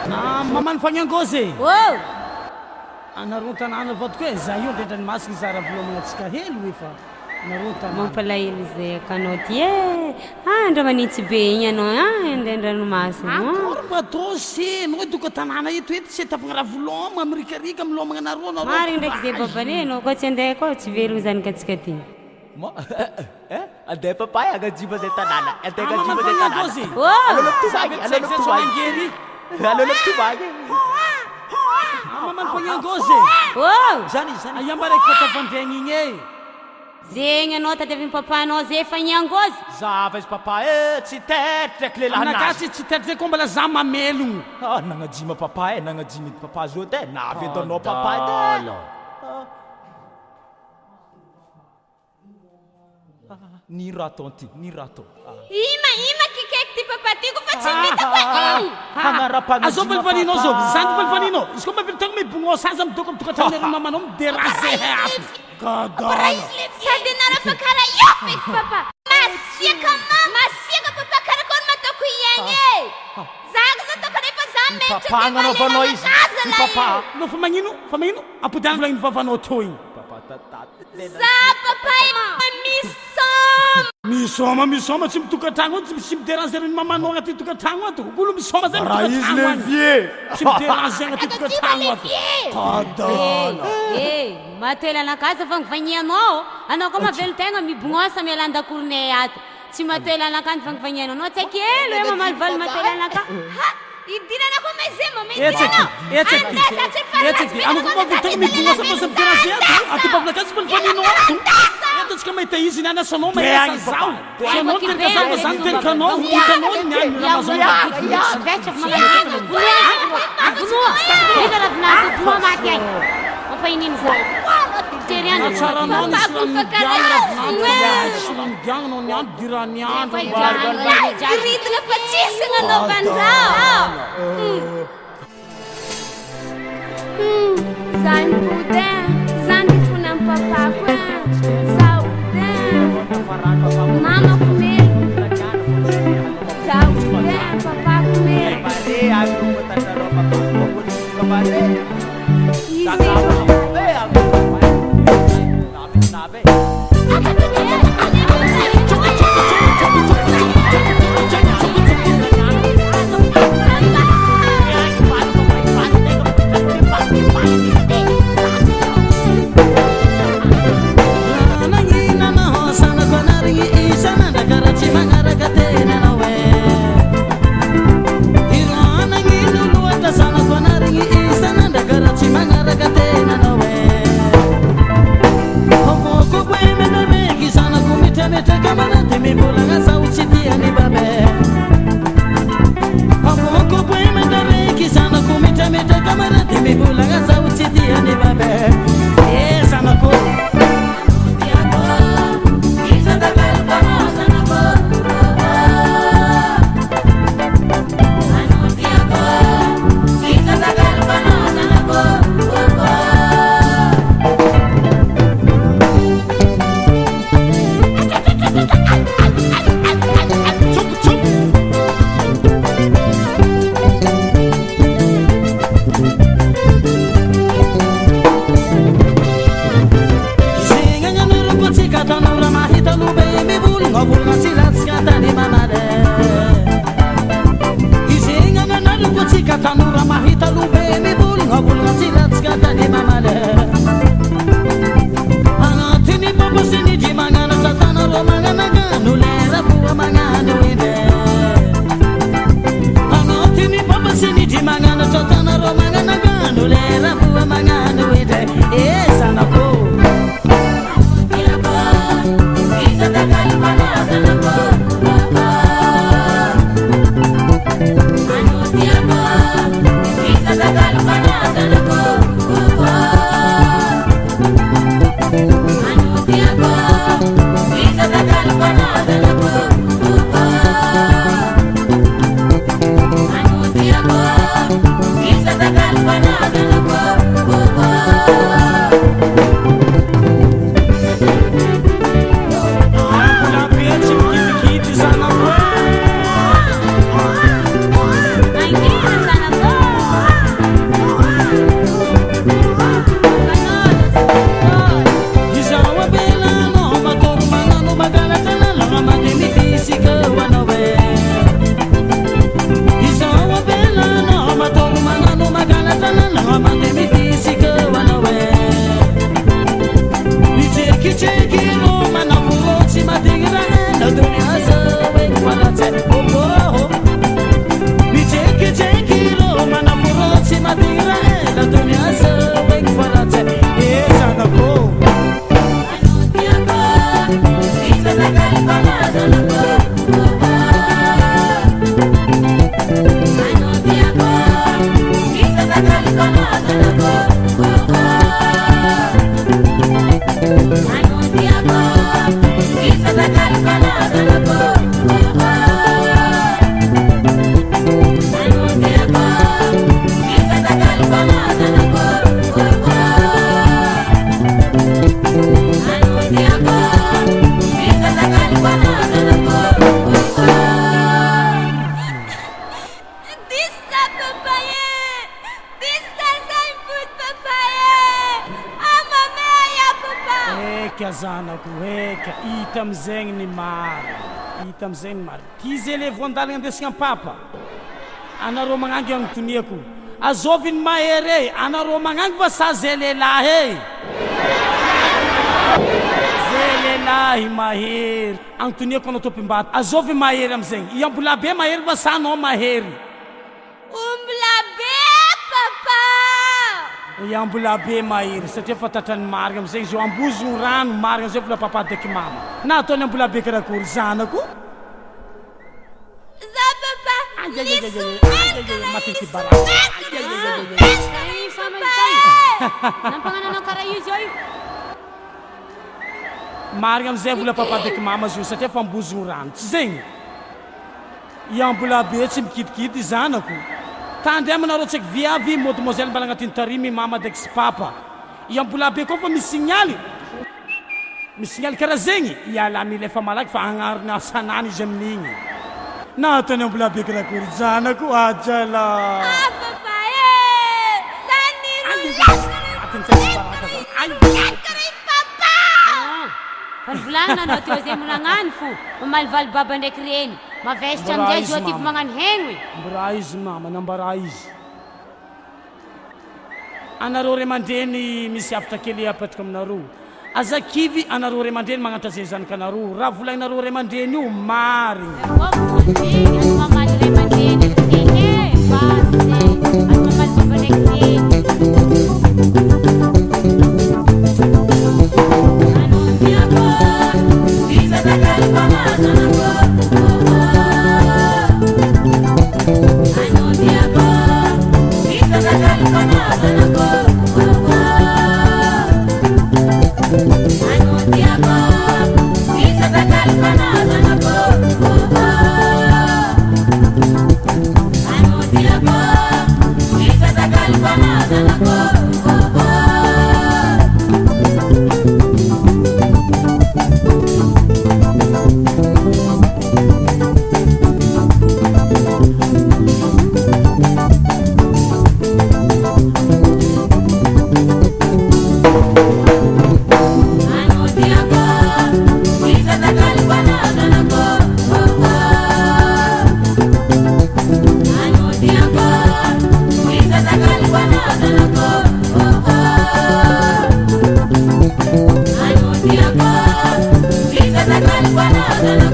Mamany fagnangozy anareo tanàna vao tokoe za io ndraitrany masika zara volomagna atsika hely hoe fa anareo tanàna mampalahelo zay akanao ty andra manitsy be igny anao andendranomasina akory mba atao se no hoe toka tanàna eto ety sy tapagna raha volomagna amirikarika milomagna anareo marigny ndraiky zay babane anao koa tsy andeha koa tsy velogno zany katsika ty andeha papay agnajiba zay tanàna andeha agnajiba zay fagnangozy alolo mpitomagny mamany fagnangozy zany aiambaraiky fatavandregny igny e zegny anao tadiaviny papanao zay fagnangozy zava izy papa tsy tetritraiky lelahanazy tsy tetritraiky koa mbala za mamelogno nagnajima papa nagnajima papa zao te navy etanao papa ni raton ty ni raton ima kikaiky ty papa tyko fa tsy mita koe azao falifaninao zao zany falifaninao izy koa mavily mibogno saza midoko amitokatrano mamanao mideraze ato kadala sady anareo fa kara io feky papa masiaka papa karakory matoko iegny e zaga za toko rehefa za papa agnanaovanao izy papa no fa magnino ampodiagny volagny vavanao to igny za papa misoma tsy mitokatragno tsy miderange reny mamanao agnaty tokatragno ato olo misoma zay raha izy levier tsy miderange agnaty tokatragno ato kadala matoelanakaza fangivagnianao anao koa mavelo tegna mibognosa mialan-dakoronay ato tsy matoelanakany fangivagnianao anao tsy aky elo e mamalivaly matoelanaka idinana koa etsety anao koa mavelo tegna mibognosa fa sa miderange ato atopavnakazy falifaninao ato atsika mahita izy niany asanao mahasa zao sanao terikazava zany terikanao hitanao niany Ramazan Solangiangnao niany dirany andro ritagna fa tsisy gnanaovandrao zany poudin zany fona amy papako mama kumelo saude papa Isa da galvana da Zanako eka ita amizegny ny mary ita amizegny ny mary ty zele voandalagna andesigna papa anareo magnangy agnotoniako azovy ny mahery anareo magnangy va sa zelelahy zelelahy mahery agnotoniako anao tompim-bato azovy mahery amizegny iambola be mahery va sa anao mahery ombola be papa iambola be mahery satria fatatran'ny marigna amizegny zio ambozogny rano marigna zay vola papa deky mama na ataony ambola be karakory zanako za papa matety bara nampangananao karaha io zao io marigna amizay vola papa deky mama zio satria fa ambozogny rano tsy zegny iambola be tsy mikidikidy zanako tandry amanareo tseky viavy mademoiselle mbala agnatin'ny tarimy mama deky sy papa iambola be koa fa misy signaly karaha zegny iala mila efa malaky fa agnarina sanany izy amin'igny na ataony ambola be karakory zanako ajala papa fa nivolagna anao teo zay monagnany fo mamalivaly baba ndraiky reny mavesitra amizay zao aty magnano hegny mbara izy mama nambara izy anareo ray aman-dreny misy afatra kely apetraka aminareo azakivy anareo ray aman-dreny magnatra zay zanakanareo raha volagninareo ray aman-dreny io marigny ano mamaly ray aman-dreny zegny basy ano mamaly baba ndraiky reny Banana